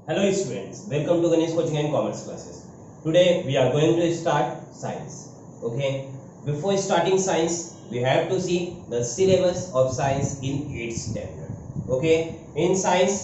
Hello students, welcome to Ganesh Coaching and Commerce classes. Today we are going to start science. Okay, before starting science, we have to see the syllabus of science in 8th standard. Okay, in science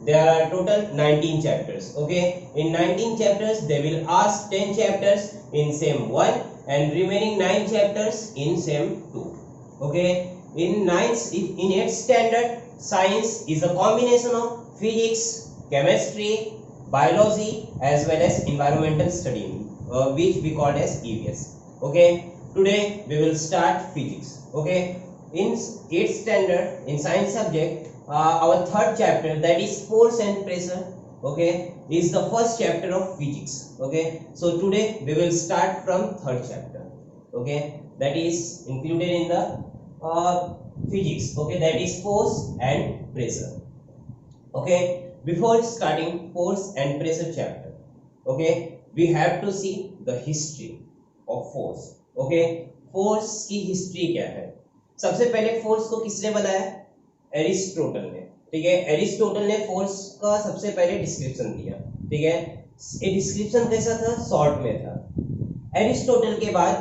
there are total 19 chapters. Okay, in 19 chapters they will ask 10 chapters in SEM 1 and remaining 9 chapters in SEM 2. Okay, in 8th standard, science is a combination of physics, chemistry, biology as well as environmental study, which we call as EVS. Okay, today we will start physics. Okay, in 8th standard in science subject, our third chapter, that is force and pressure, okay, is the first chapter of physics. Okay, so today we will start from third chapter. Okay, that is included in the physics. Okay, that is force and pressure. Okay, before starting force and pressure chapter, okay, we have to see the history of force. Okay, force की history क्या है? सबसे पहले force को किसने बनाया? Aristotle ने. ठीक है, एरिस्टोटल ने फोर्स का सबसे पहले डिस्क्रिप्शन दिया. ठीक है, ये डिस्क्रिप्शन कैसा था? शॉर्ट में था. एरिस्टोटल के बाद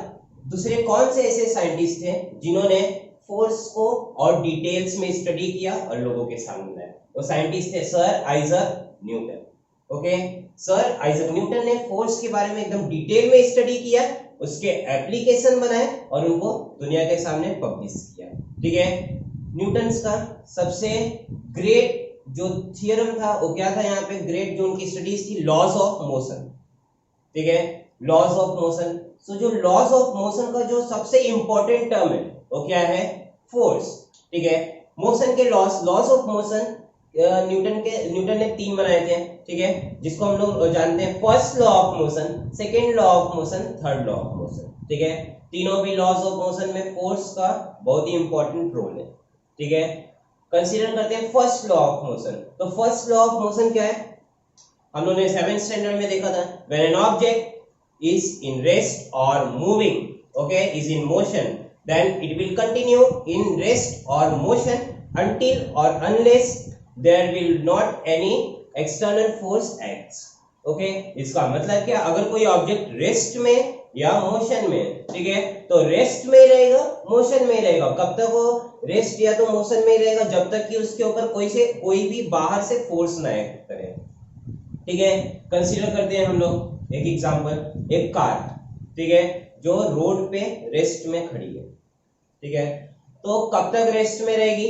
दूसरे कौन से ऐसे साइंटिस्ट थे जिन्होंने फोर्स को और डिटेल्स में स्टडी किया और लोगों के सामने लाया? वो साइंटिस्ट थे sir Isaac Newton. Okay, sir Isaac Newton ने फोर्स के बारे में एकदम डिटेल में स्टडी किया, उसके एप्लीकेशन बनाए और उनको दुनिया के सामने पब्लिश किया. ठीक है, न्यूटन का सबसे ग्रेट जो थियरम था वो क्या था? यहाँ पे ग्रेट जो उनकी स्टडीज थी, लॉज ऑफ मोशन. ठीक है, लॉज ऑफ मोशन. सो जो लॉज ऑफ मोशन का जो सबसे इंपॉर्टेंट टर्म है वो क्या है? फोर्स. ठीक है, मोशन के लॉज ऑफ मोशन न्यूटन ने 3 बनाए थे. ठीक है, जिसको हम लोग जानते हैं first law of motion, second law of motion, third law of motion. ठीक है, तीनों भी लॉज ऑफ मोशन में फोर्स का बहुत ही इंपॉर्टेंट रोल है. ठीक है, कंसीडर करते हैं फर्स्ट लॉ ऑफ मोशन. तो फर्स्ट लॉ ऑफ मोशन क्या है? हम लोगों ने 7th स्टैंडर्ड में देखा था. When an object is in rest or moving, okay, is in motion, then it will continue in rest or motion until or unless there will not any external force acts. okay, इसका मतलब क्या? अगर कोई object rest में या motion में, ठीक है, तो रेस्ट में ही रहेगा, मोशन में ही रहेगा. कब तक वो रेस्ट या तो मोशन में ही रहेगा? जब तक कि उसके ऊपर कोई भी बाहर से फोर्स ना एक्ट करे. ठीक है, कंसीडर करते हैं हम लोग एक एग्जांपल, एक कार, ठीक है, जो रोड पे रेस्ट में खड़ी है. ठीक है, तो कब तक रेस्ट में रहेगी?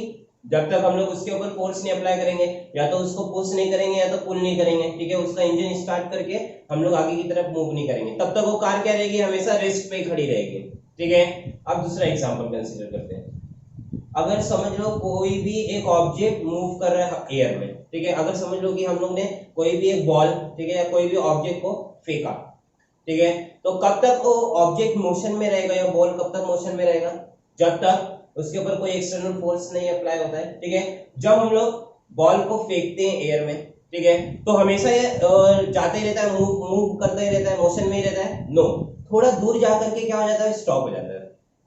जब तक हम लोग उसके ऊपर फोर्स नहीं अप्लाई करेंगे, या तो उसको पुश नहीं करेंगे या तो पुल नहीं करेंगे. ठीक है, उसका इंजन स्टार्ट करके हम लोग आगे की तरफ मूव नहीं करेंगे, तब तक वो कार क्या रहेगी? हमेशा रेस्ट पे ही खड़ी रहेगी. ठीक है, अब दूसरा एग्जांपल कंसीडर करते हैं. अगर समझ लो कोई भी एक ऑब्जेक्ट मूव कर रहा है एयर में. ठीक है, अगर समझ लो कि हम लोग ने कोई भी एक बॉल, ठीक है, या कोई भी ऑब्जेक्ट को फेंका. ठीक है, तो कब तक वो ऑब्जेक्ट मोशन में रहेगा या बॉल कब तक मोशन में रहेगा? जब तक उसके ऊपर कोई एक्सटर्नल फोर्स नहीं अप्लाई होता है. ठीक है, जब हम लोग बॉल को फेंकते हैं एयर में, ठीक है, तो हमेशा ये जाते ही रहता है, मूव करता ही रहता है, मोशन में ही रहता है? नो, थोड़ा दूर जाकर के क्या हो जाता है? स्टॉप हो जाता है.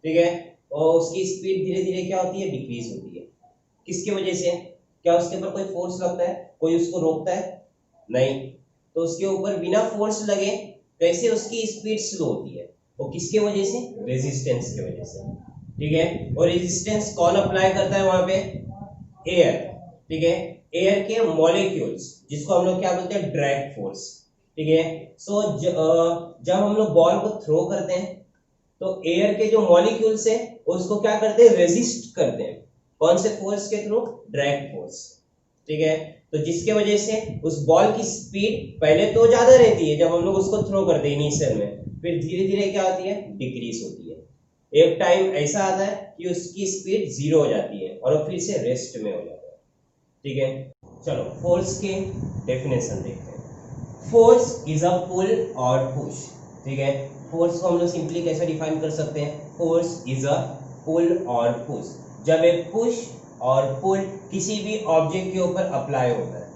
ठीक है, और उसकी स्पीड धीरे धीरे क्या होती है? डिक्रीज होती है. किसकी वजह से? क्या उसके ऊपर कोई फोर्स लगता है? कोई उसको रोकता है? नहीं. तो उसके ऊपर बिना फोर्स लगे कैसे उसकी स्पीड स्लो होती है? वो किसके वजह से? रेजिस्टेंस की वजह से. ठीक है, और रेजिस्टेंस कौन अप्लाई करता है वहां पे? एयर. ठीक है, एयर के मॉलिक्यूल्स, जिसको हम लोग क्या बोलते हैं? Drag force. ठीक है, सो जब हम लोग बॉल को थ्रो करते हैं तो एयर के जो मॉलिक्यूल्स है उसको क्या करते हैं? रेजिस्ट करते हैं. कौन से फोर्स के थ्रू? Drag force. ठीक है, तो जिसके वजह से उस बॉल की स्पीड पहले तो ज्यादा रहती है जब हम लोग उसको थ्रो करते हैं इनिशियल में, फिर धीरे धीरे क्या होती है? डिक्रीज होती है. एक टाइम ऐसा आता है कि उसकी स्पीड 0 हो जाती है और फिर से रेस्ट में हो जाता है. ठीक है, चलो फोर्स के डेफिनेशन देखते हैं. फोर्स इज अ पुल और पुश. ठीक है, फोर्स को हम लोग सिंपली कैसे डिफाइन कर सकते हैं? फोर्स इज अ पुल और पुश. जब एक पुश और पुल किसी भी ऑब्जेक्ट के ऊपर अप्लाई होता है,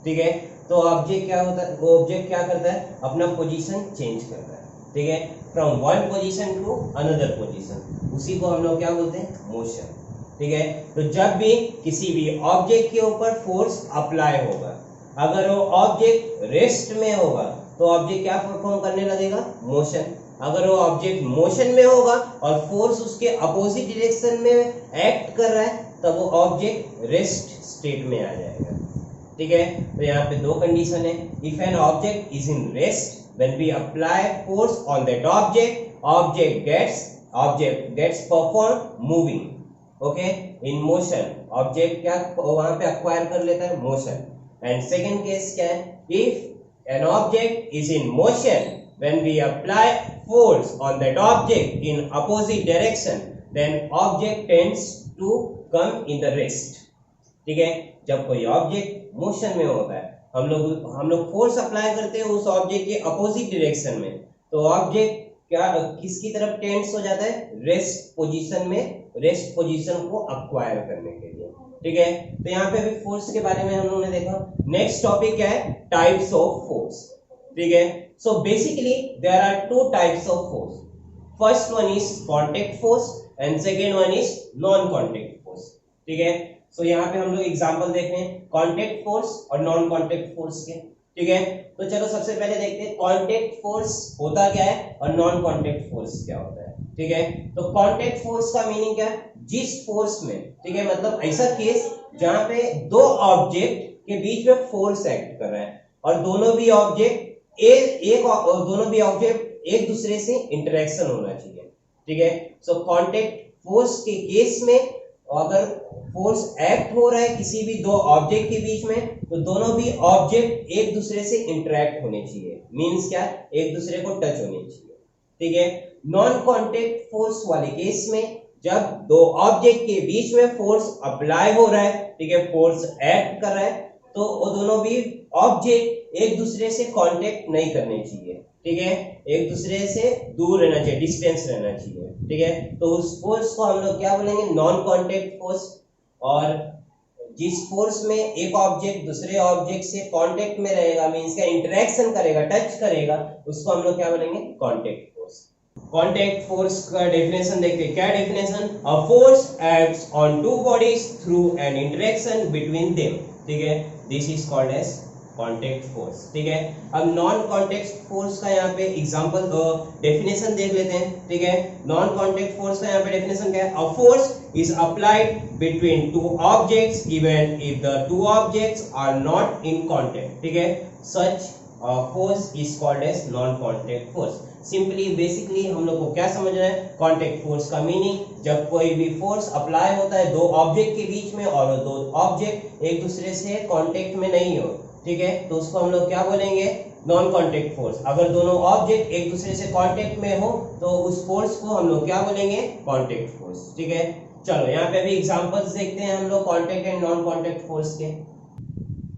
ठीक है, तो ऑब्जेक्ट क्या होता है? वो ऑब्जेक्ट क्या करता है? अपना पोजीशन चेंज करता है. ठीक है, from one position to another position. उसी को हम लोग क्या बोलते हैं? मोशन. ठीक है, तो जब भी किसी भी ऑब्जेक्ट के ऊपर फोर्स अप्लाई होगा अगर वो ऑब्जेक्ट रेस्ट में होगा तो ऑब्जेक्ट क्या परफॉर्म करने लगेगा, मोशन। अगर वो ऑब्जेक्ट मोशन में होगा और फोर्स उसके अपोजिट डायरेक्शन में एक्ट कर रहा है तब वो ऑब्जेक्ट रेस्ट स्टेट में आ जाएगा। ठीक है, तो यहाँ पे दो कंडीशन है। If an object is in rest when we apply force on that object gets perform moving. Okay, in motion object क्या वहां पे अक्वायर कर लेता है, मोशन। एंड सेकंड केस क्या है, if an object is in motion when we apply force on that object in opposite direction then object tends to come in the rest। ठीक है, जब कोई ऑब्जेक्ट मोशन में होता है हम लोग फोर्स अप्लाई करते हैं उस ऑब्जेक्ट के अपोजिट डायरेक्शन में तो ऑब्जेक्ट क्या किसकी तरफ टेंड्स हो जाता है, रेस्ट पोजीशन में, रेस्ट पोजीशन को अक्वायर करने के लिए। ठीक है, तो यहाँ पे अभी फोर्स के बारे में हम लोगों ने देखा। नेक्स्ट टॉपिक क्या है, टाइप्स ऑफ फोर्स। ठीक है, so basically there are two types of force. First one is contact force and second one is non contact force। ठीक है, so यहाँ पे हम लोग एग्जांपल देखते हैं contact force और non contact force के। ठीक है, तो चलो सबसे पहले देखते हैं contact force होता क्या है और non contact force क्या होता है। ठीक है, तो contact force का मीनिंग क्या है, जिस फोर्स में, ठीक है, मतलब ऐसा केस जहां पे दो ऑब्जेक्ट के बीच में फोर्स एक्ट कर रहा है और दोनों भी ऑब्जेक्ट एक दूसरे से इंटरेक्शन होना चाहिए। ठीक है, सो कांटेक्ट फोर्स के केस में अगर फोर्स एक्ट हो रहा है किसी भी दो ऑब्जेक्ट के बीच में तो दोनों भी ऑब्जेक्ट एक दूसरे से इंटरेक्ट होने चाहिए, मींस क्या, एक दूसरे को टच होने चाहिए। ठीक है, नॉन कांटेक्ट फोर्स वाले केस में जब दो ऑब्जेक्ट के बीच में फोर्स अप्लाई हो रहा है, ठीक है, फोर्स एक्ट कर रहा है तो वो दोनों भी ऑब्जेक्ट एक दूसरे से कांटेक्ट नहीं करने चाहिए। ठीक है, एक दूसरे से दूर रहना चाहिए, डिस्टेंस रहना चाहिए। ठीक है, तो उस फोर्स को हम लोग क्या बोलेंगे, नॉन कांटेक्ट फोर्स। और जिस फोर्स में एक ऑब्जेक्ट दूसरे ऑब्जेक्ट से कांटेक्ट में रहेगा, मींस का इंटरेक्शन करेगा, टच करेगा, उसको हम लोग क्या बोलेंगे, कांटेक्ट फोर्स। कांटेक्ट फोर्स का डेफिनेशन देखते हैं। क्या definition, a force acts on two bodies through an interaction between them. ठीक है, this is called as contact force. ठीक है, अब नॉन कांटेक्ट फोर्स का यहाँ पे एग्जांपल डेफिनेशन देख लेते हैं। ठीक है, नॉन कांटेक्ट फोर्स का यहाँ पे डेफिनेशन क्या है, a force is applied between two objects even if the two objects are not in contact. ठीक है, such force is called as non contact force. Simply basically हम लोग को क्या समझना है, कांटेक्ट फोर्स का मीनिंग, जब कोई भी फोर्स अप्लाई होता है दो ऑब्जेक्ट के बीच में और दो ऑब्जेक्ट एक दूसरे से कांटेक्ट में नहीं हो, ठीक है, तो उसको हम लोग क्या बोलेंगे, नॉन कांटेक्ट फोर्स। अगर दोनों ऑब्जेक्ट एक दूसरे से कांटेक्ट में हो तो उस फोर्स को हम लोग क्या बोलेंगे, कांटेक्ट फोर्स। ठीक है, चलो यहाँ पे अभी एग्जांपल्स देखते हैं हम लोग contact and non contact force के।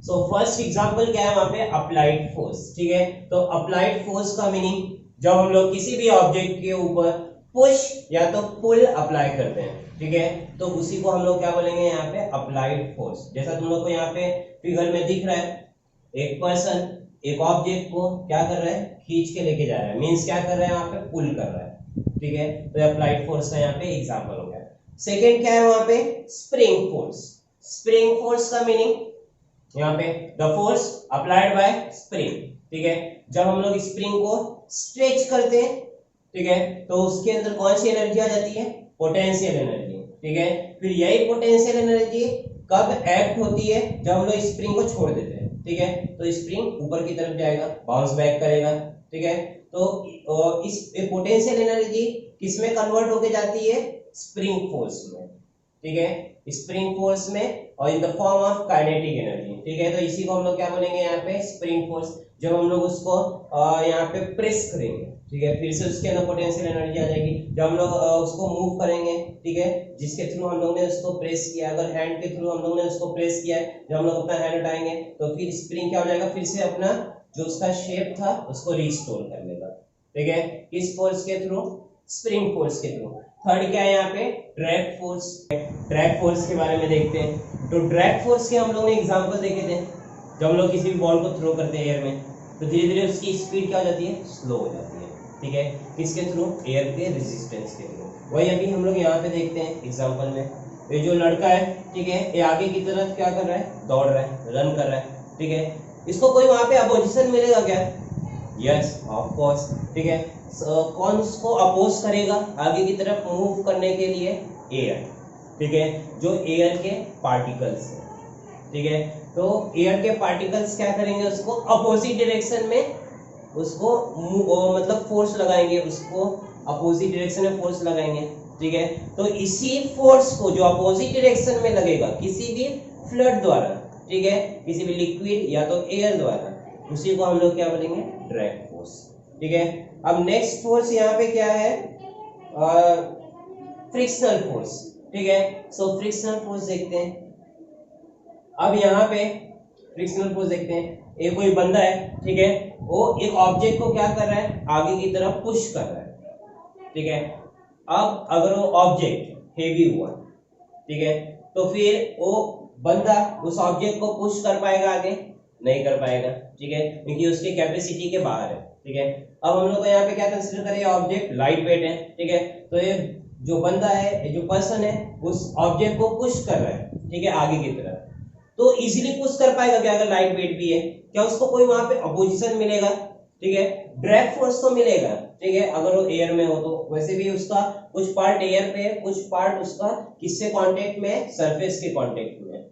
सो फर्स्ट एग्जांपल क्या है वहां पे, अप्लाइड फोर्स। ठीक है, तो अप्लाइड फोर्स का मीनिंग, जब हम लोग किसी भी ऑब्जेक्ट के ऊपर पुश या तो पुल अप्लाई करते हैं, ठीक है, तो उसी को हम लोग क्या बोलेंगे यहाँ पे, अप्लाइड फोर्स। जैसा तुम लोग को यहाँ पे फिगर में दिख रहा है, एक पर्सन एक ऑब्जेक्ट को क्या कर रहा है, खींच के लेके जा रहा है, मींस क्या कर रहा है, यहाँ पे पुल कर रहा है। ठीक है, तो अप्लाइड फोर्स का यहाँ पे एग्जांपल हो गया। सेकंड क्या है वहां पे, स्प्रिंग फोर्स। स्प्रिंग फोर्स का मीनिंग यहाँ पे, the force applied by spring. ठीक है, जब हम लोग स्प्रिंग को स्ट्रेच करते हैं, ठीक है, तो उसके अंदर कौन सी एनर्जी आ जाती है, पोटेंशियल एनर्जी। ठीक है, फिर यही पोटेंशियल एनर्जी कब एक्ट होती है, जब हम लोग स्प्रिंग को छोड़ देते हैं। ठीक है, तो स्प्रिंग ऊपर की तरफ जाएगा, बाउंस बैक करेगा। ठीक है, तो इस पोटेंशियल एनर्जी किसमें कन्वर्ट होके जाती है, स्प्रिंग फोर्स में। ठीक है, स्प्रिंग फोर्स में और in the form of kinetic energy. ठीक है, तो इसी को हम लोग क्या बोलेंगे यहाँ पे, स्प्रिंग फोर्स। जब हम लोग उसको यहाँ पे प्रेस करेंगे, ठीक है, फिर से उसके अंदर पोटेंशियल एनर्जी आ जाएगी। जब हम लोग उसको मूव करेंगे, ठीक है, जिसके थ्रू हम लोग ने उसको प्रेस किया, अगर हैंड के थ्रू हम लोग ने उसको प्रेस किया है, जब हम लोग अपना हैंड उठाएंगे तो फिर स्प्रिंग क्या हो जाएगा, फिर से अपना जो उसका शेप था उसको रिस्टोर कर लेगा। ठीक है, किस फोर्स के थ्रू, स्प्रिंग फोर्स के थ्रू। थर्ड क्या है यहाँ पे, ड्रैग फोर्स। ड्रैग फोर्स के बारे में देखते हैं। तो ड्रैग फोर्स के हम लोग ने एग्जांपल देखे थे, जब हम लोग किसी भी बॉल को थ्रो करते हैं एयर में तो धीरे धीरे उसकी स्पीड क्या हो जाती है, स्लो हो जाती है। ठीक है, किसके थ्रू, एयर के रेजिस्टेंस के थ्रू। वही अभी हम लोग यहाँ पे देखते हैं एग्जांपल में, ये जो लड़का है, ठीक है, ये आगे की तरफ क्या कर रहा है, दौड़ रहा है, रन कर रहा है। ठीक है, इसको कोई वहां पे अपोजिशन मिलेगा क्या? यस ऑफ कोर्स, ठीक है। कौन उसको अपोज करेगा आगे की तरफ मूव करने के लिए? एयर, ठीक है, जो एयर के पार्टिकल्स है, ठीक है। तो एयर के पार्टिकल्स क्या करेंगे? उसको अपोजिट डायरेक्शन में उसको मतलब फोर्स लगाएंगे, उसको अपोजिट डायरेक्शन में फोर्स लगाएंगे, ठीक है। तो इसी फोर्स को जो अपोजिट डायरेक्शन में लगेगा किसी भी फ्लूइड द्वारा, ठीक है, किसी भी लिक्विड या तो एयर द्वारा, उसी को हम लोग क्या बोलेंगे? ड्रैग फोर्स, ठीक है। अब नेक्स्ट फोर्स यहाँ पे क्या है? फ्रिक्शनल फोर्स, ठीक है। सो फ्रिक्शनल फोर्स देखते हैं। अब यहाँ पे फ्रिक्शनल फोर्स देखते हैं। एक कोई बंदा है, ठीक है, वो एक ऑब्जेक्ट को क्या कर रहा है? आगे की तरफ पुश कर रहा है, ठीक है। अब अगर वो ऑब्जेक्ट हेवी हुआ, ठीक है, तो फिर वो बंदा उस ऑब्जेक्ट को पुश कर पाएगा आगे? नहीं कर पाएगा, ठीक है, क्योंकि उसकी कैपेसिटी के बाहर है, ठीक है। अब हम लोग को यहाँ पे क्या कंसीडर करें? ऑब्जेक्ट लाइट वेट है, ठीक है। तो ये जो बंदा है, ये जो पर्सन है, उस ऑब्जेक्ट को पुश कर रहा है, ठीक है, आगे की तरफ। तो इजीली पुश कर पाएगा क्या? अगर लाइट वेट भी है, क्या उसको कोई वहां पे अपोजिशन मिलेगा? ठीक है, ड्रैग फोर्स तो मिलेगा, ठीक है, अगर वो एयर में हो तो। वैसे भी उसका कुछ पार्ट एयर पे है, कुछ पार्ट उसका किससे कांटेक्ट में है? सरफेस के कांटेक्ट में,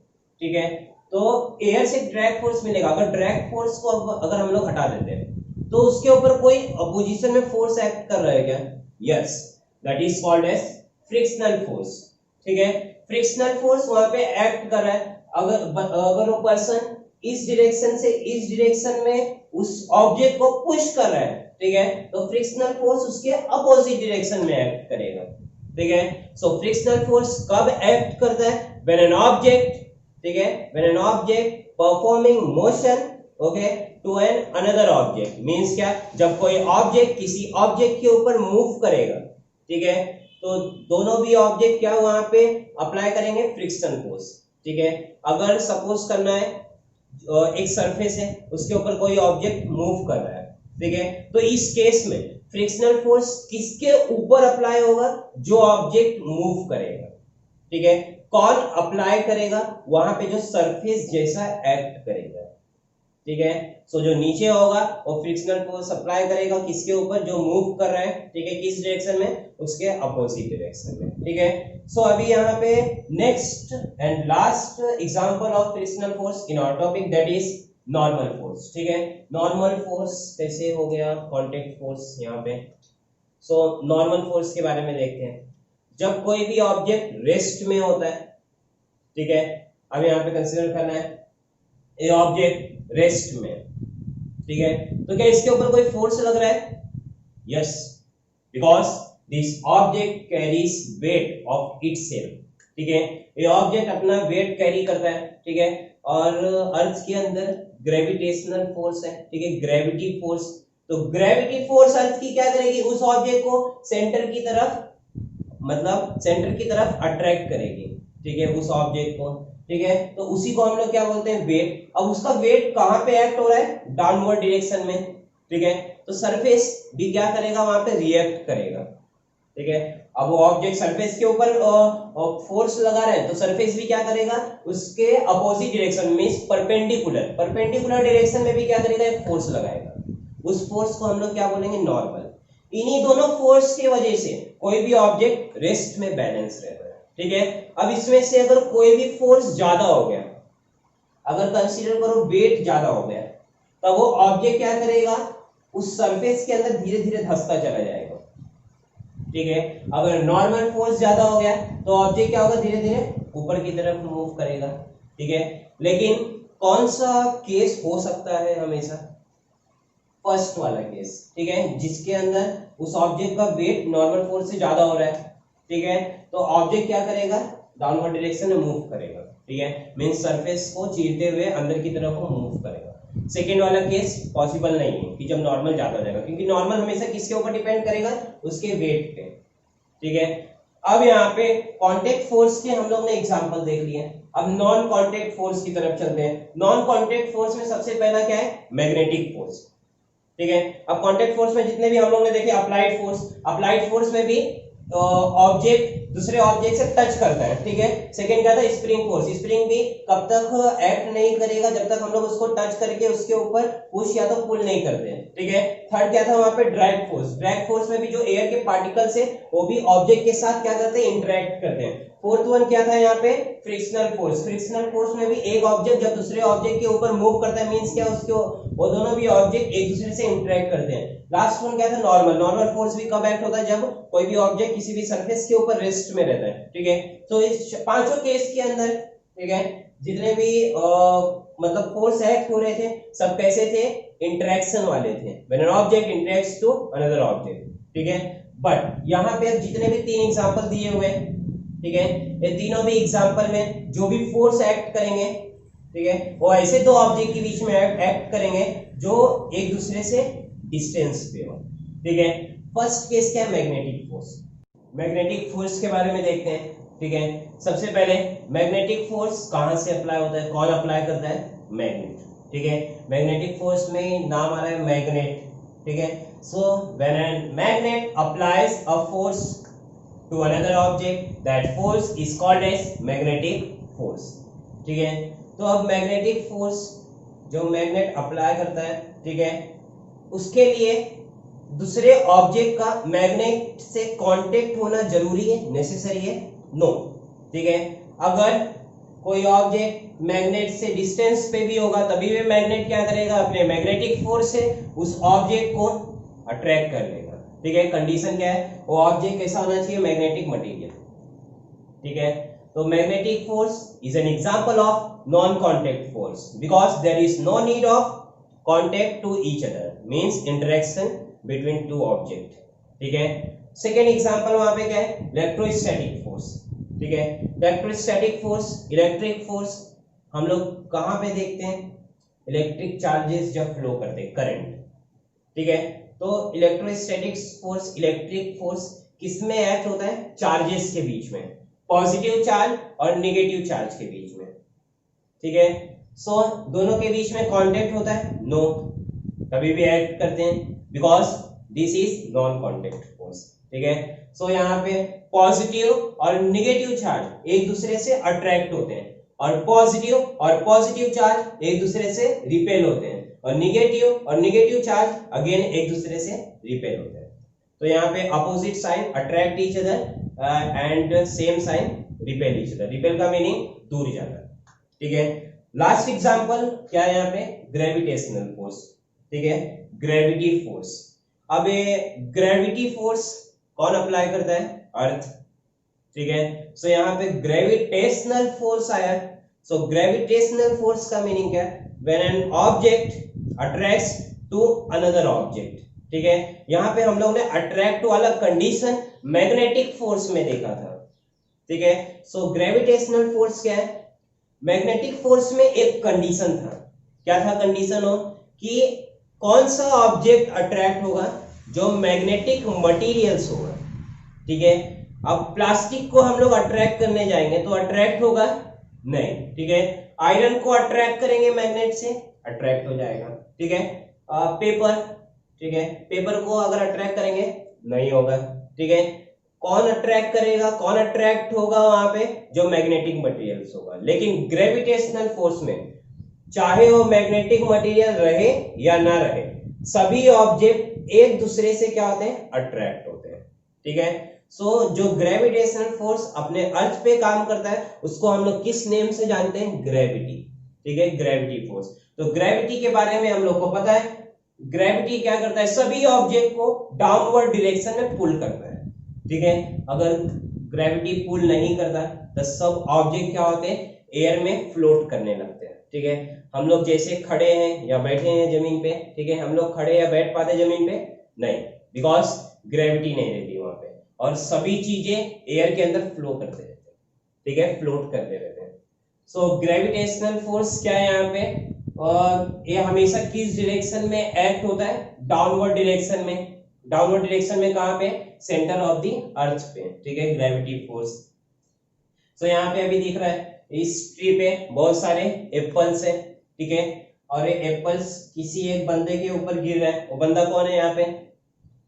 ठीक है। तो एयर से ड्रैग फोर्स मिलेगा। अगर ड्रैग फोर्स को अगर हम लोग हटा देते हैं तो उसके ऊपर कोई अपोजिशन में फोर्स एक्ट कर रहा है क्या? Yes, that is called as frictional force, ठीक है। फ्रिक्शनल फोर्स वहां पे एक्ट कर रहा है। अगर वो पर्सन इस डायरेक्शन से इस डायरेक्शन में उस ऑब्जेक्ट को पुश कर रहा है, ठीक है, तो फ्रिक्शनल फोर्स उसके अपोजिट डायरेक्शन में एक्ट करेगा, ठीक है। सो फ्रिक्शनल फोर्स कब एक्ट करता है? व्हेन एन ऑब्जेक्ट, ठीक है, when an object performing motion, okay, to an another object. Means क्या? जब कोई ऑब्जेक्ट किसी ऑब्जेक्ट के ऊपर मूव करेगा, ठीक है, तो दोनों भी ऑब्जेक्ट क्या वहां पे अप्लाई करेंगे? फ्रिक्शन फोर्स, ठीक है। अगर सपोज करना है एक सरफेस है, उसके ऊपर कोई ऑब्जेक्ट मूव कर रहा है, ठीक है, तो इस केस में फ्रिक्शनल फोर्स किसके ऊपर अप्लाई होगा? जो ऑब्जेक्ट मूव करेगा, ठीक है। कौन अप्लाई करेगा? वहां पे जो सरफेस जैसा एक्ट करेगा, ठीक है। सो जो नीचे होगा वो फ्रिक्शनल फोर्स अप्लाई करेगा किसके ऊपर? जो मूव कर रहा है, ठीक है, किस डायरेक्शन में? उसके अपोजिट डायरेक्शन में, ठीक है। सो अभी यहाँ पे next and last example of frictional force in our topic, that is normal force, ठीक है। नॉर्मल फोर्स कैसे हो गया? कांटेक्ट फोर्स यहाँ पे। सो नॉर्मल फोर्स के बारे में देखते हैं। जब कोई भी ऑब्जेक्ट रेस्ट में होता है, ठीक है, अब यहाँ पे कंसीडर करना है ये ऑब्जेक्ट रेस्ट में, ठीक है, तो क्या इसके ऊपर कोई फोर्स लग रहा है? Yes, because this object carries weight of itself, ठीक है। ये ऑब्जेक्ट अपना वेट कैरी करता है, ठीक है, और अर्थ के अंदर ग्रेविटेशनल फोर्स है, ठीक है, ग्रेविटी फोर्स। तो ग्रेविटी फोर्स अर्थ की क्या करेगी? उस ऑब्जेक्ट को सेंटर की तरफ, मतलब सेंटर की तरफ अट्रैक्ट करेगी, ठीक है, उस ऑब्जेक्ट को, ठीक है। तो उसी को हम लोग क्या बोलते हैं? वेट। अब उसका वेट कहां पे एक्ट हो रहा है? डाउनवर्ड डायरेक्शन में, ठीक है। तो सरफेस भी क्या करेगा? वहां पे रिएक्ट करेगा, ठीक है। अब वो ऑब्जेक्ट सरफेस के ऊपर फोर्स लगा रहे हैं, तो सरफेस भी क्या करेगा? उसके opposite direction means perpendicular direction में भी क्या करेगा? एक फोर्स लगाएगा। उस फोर्स को हम लोग क्या बोलेंगे? नॉर्मल। इन्हीं दोनों फोर्स की वजह से कोई भी ऑब्जेक्ट रेस्ट में बैलेंस रहता है, ठीक है। अब इसमें से अगर कोई भी फोर्स ज्यादा हो गया, अगर कंसीडर करो वेट ज्यादा हो गया, तब वो ऑब्जेक्ट क्या करेगा? उस सरफेस के अंदर धीरे धीरे धंसता चला जाएगा, ठीक है। अगर नॉर्मल फोर्स ज्यादा हो गया तो ऑब्जेक्ट क्या होगा? धीरे धीरे ऊपर की तरफ मूव करेगा, ठीक है। लेकिन कौन सा केस हो सकता है हमेशा? फर्स्ट वाला केस, ठीक है, जिसके अंदर उस ऑब्जेक्ट का वेट नॉर्मल फोर्स से ज्यादा हो रहा है, ठीक है, तो ऑब्जेक्ट क्या करेगा? डाउनवर्ड डायरेक्शन में मूव करेगा, ठीक है, मींस सरफेस को चीरते हुए अंदर की तरफ को मूव करेगा। सेकेंड वाला केस पॉसिबल नहीं है कि जब नॉर्मल ज्यादा हो जाएगा, क्योंकि नॉर्मल हमेशा किसके ऊपर डिपेंड करेगा? उसके वेट पे, ठीक है। अब यहाँ पे कांटेक्ट फोर्स के हम लोग ने एग्जांपल देख लिए। अब नॉन कांटेक्ट फोर्स की तरफ चलते हैं। नॉन कांटेक्ट फोर्स में सबसे पहला क्या है? मैग्नेटिक फोर्स, ठीक है। अब कांटेक्ट फोर्स में जितने भी हम लोग ने देखे, अप्लाइड फोर्स में भी ऑब्जेक्ट दूसरे ऑब्जेक्ट से टच करता है, ठीक है। सेकंड क्या था, स्प्रिंग फोर्स। स्प्रिंग भी कब तक एक्ट नहीं करेगा जब तक हम लोग उसको टच करके उसके ऊपर पुश या तो पुल नहीं करते हैं, ठीक है। थर्ड क्या था वहां पे, ड्रैग फोर्स। ड्रैग फोर्स में भी जो एयर के पार्टिकल्स है वो भी ऑब्जेक्ट के साथ क्या करते हैं, इंटरेक्ट करते हैं। फोर्थ वन क्या था यहाँ पे, फ्रिक्शनल फोर्स। फ्रिक्शनल फोर्स में भी एक ऑब्जेक्ट जब दूसरे ऑब्जेक्ट के ऊपर मूव करता है, मींस क्या, उसके वो दोनों भी ऑब्जेक्ट एक दूसरे से इंटरेक्ट करते हैं। लास्ट वन क्या था, नॉर्मल। नॉर्मल फोर्स भी कब एक्ट होता है, जब कोई भी ऑब्जेक्ट किसी भी सरफेस के ऊपर रेस्ट में रहता है, ठीक है। तो इस पांचों केस के अंदर, ठीक है, जितने भी मतलब फोर्स एक्ट हो रहे थे सब कैसे थे, इंटरेक्शन वाले थे। When an object interacts to another object, ठीक है। बट यहाँ पे जितने भी तीन एग्जांपल दिए हुए, ठीक है, ये तीनों भी एग्जांपल में जो भी फोर्स एक्ट करेंगे, ठीक है, वो ऐसे दो ऑब्जेक्ट के बीच में एक्ट करेंगे जो एक दूसरे से डिस्टेंस पे हो, ठीक है। फर्स्ट केस क्या है, मैग्नेटिक फोर्स। मैग्नेटिक फोर्स के बारे में देखते हैं, ठीक है। सबसे पहले मैग्नेटिक फोर्स कहां से अप्लाई होता है, कौन अप्लाई करता है, मैग्नेट, ठीक है। मैग्नेटिक फोर्स में नाम आ रहा है मैग्नेट, ठीक है। So when an magnet applies a force to another object, that force is called as magnetic force, ठीक है। तो अब मैग्नेटिक फोर्स जो मैग्नेट अप्लाई करता है, ठीक है, उसके लिए दूसरे ऑब्जेक्ट का मैग्नेट से कांटेक्ट होना जरूरी है, नेसेसरी है, नो, ठीक है। अगर कोई ऑब्जेक्ट मैग्नेट से डिस्टेंस पे भी होगा तभी भी मैग्नेट क्या करेगा, अपने मैग्नेटिक फोर्स से उस ऑब्जेक्ट को अट्रैक्ट कर लेगा, ठीक है। कंडीशन क्या है, वो ऑब्जेक्ट कैसा होना चाहिए, मैग्नेटिक मटेरियल, ठीक है। तो magnetic force is an example of non contact force because there is no need of contact to each other, means interaction between two object, ठीक है। सेकेंड एग्जांपल वहां पे क्या है, इलेक्ट्रोस्टैटिक फोर्स, ठीक है। इलेक्ट्रोस्टैटिक फोर्स, इलेक्ट्रिक फोर्स हम लोग कहां पे देखते हैं, इलेक्ट्रिक चार्जेस जब फ्लो करते हैं, करंट, ठीक है। तो इलेक्ट्रोस्टैटिक फोर्स, इलेक्ट्रिक फोर्स किसमें एक्ट होता है, चार्जेस के बीच में, पॉजिटिव चार्ज और नेगेटिव चार्ज के बीच में, ठीक है। सो दोनों के बीच में कांटेक्ट होता है, नो, कभी भी एक्ट करते हैं because this is non contact force, ठीक है। सो यहाँ पे पॉजिटिव और नेगेटिव चार्ज एक दूसरे से अट्रैक्ट होते हैं और पॉजिटिव चार्ज एक दूसरे से रिपेल होते हैं और नेगेटिव चार्ज अगेन एक दूसरे से रिपेल होते हैं। तो यहाँ पे opposite sign attract each other and same sign repel each other. Repel का मीनिंग दूर जाना, ठीक है। लास्ट एग्जांपल क्या है यहाँ पे, ग्रेविटेशनल फोर्स, ठीक है, ग्रेविटी फोर्स। अब ये ग्रेविटी फोर्स कौन अप्लाई करता है, अर्थ, ठीक है। सो यहाँ पे ग्रेविटेशनल फोर्स आया। सो ग्रेविटेशनल फोर्स का मीनिंग क्या है, when an object attracts to another object, ठीक है। यहाँ पे हम लोग ने अट्रैक्ट टू वाला कंडीशन मैग्नेटिक फोर्स में देखा था, ठीक है। सो ग्रेविटेशनल फोर्स क्या है, मैग्नेटिक फोर्स में एक कंडीशन था, क्या था कंडीशन हो, कि कौन सा ऑब्जेक्ट अट्रैक्ट होगा, जो मैग्नेटिक मटेरियल्स होगा, ठीक है। अब प्लास्टिक को हम लोग अट्रैक्ट करने जाएंगे तो अट्रैक्ट होगा नहीं, ठीक है। आयरन को अट्रैक्ट करेंगे मैग्नेट से, अट्रैक्ट हो जाएगा, ठीक है। पेपर, ठीक है, पेपर को अगर अट्रैक्ट करेंगे नहीं होगा, ठीक है। कौन अट्रैक्ट करेगा, कौन अट्रैक्ट होगा वहां पे, जो मैग्नेटिक मटेरियल्स होगा। लेकिन ग्रेविटेशनल फोर्स में चाहे वो मैग्नेटिक मटेरियल रहे या ना रहे, सभी ऑब्जेक्ट एक दूसरे से क्या होते हैं, अट्रैक्ट होते हैं, ठीक है। सो जो ग्रेविटेशनल फोर्स अपने अर्थ पे काम करता है उसको हम लोग किस नेम से जानते हैं, ग्रेविटी, ठीक है, ग्रेविटी फोर्स। तो ग्रेविटी के बारे में हम लोग को पता है, ग्रेविटी क्या करता है, सभी ऑब्जेक्ट को डाउनवर्ड डायरेक्शन में पुल करता है, ठीक है। अगर ग्रेविटी पुल नहीं करता तो सब ऑब्जेक्ट क्या होते हैं, एयर में फ्लोट करने लगते हैं, ठीक है। हम लोग जैसे खड़े हैं या बैठे हैं जमीन पे, ठीक है, हम लोग खड़े या बैठ पाते जमीन पे नहीं, बिकॉज ग्रेविटी नहीं रहती वहां पे और सभी चीजें एयर के अंदर फ्लो करते रहते हैं, ठीक है, फ्लोट करते रहते हैं। सो ग्रेविटेशनल फोर्स क्या है यहाँ पे, और ये हमेशा किस डायरेक्शन में एक्ट होता है, डाउनवर्ड डायरेक्शन में। डाउनवर्ड डायरेक्शन में कहां पे, सेंटर ऑफ द अर्थ पे, ठीक है, ग्रेविटी फोर्स। सो यहाँ पे अभी दिख रहा है इस ट्री पे बहुत सारे एप्पल्स है, ठीक है, और ये एप्पल्स किसी एक बंदे के ऊपर गिर रहा है। वो बंदा कौन है यहाँ पे,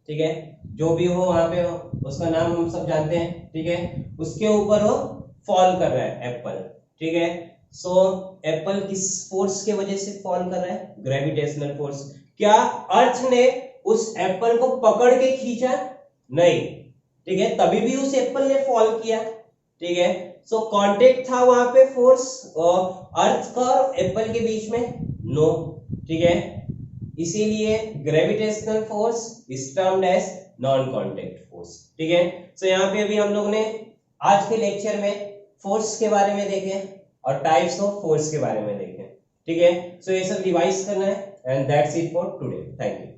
ठीक है, जो भी हो वहां पे उसका नाम हम सब जानते हैं, ठीक है, उसके ऊपर वो फॉल कर रहा है एप्पल, ठीक है। सो एप्पल किस फोर्स के वजह से फॉल कर रहा है? Gravitational force. क्या अर्थ ने उस एप्पल को पकड़ के खींचा? नहीं, ठीक है, तभी भी उस एप्पल ने फॉल किया, ठीक है। सो कांटेक्ट था वहां पे फोर्स अर्थ का और एप्पल के बीच में? नो, ठीक है, इसीलिए gravitational force is termed as non contact force, ठीक है। सो यहाँ पे अभी हम लोग ने आज के लेक्चर में फोर्स के बारे में देखे और टाइप्स ऑफ फोर्स के बारे में देखे, ठीक है। सो ये सब रिवाइज करना है and that's it for today. Thank you.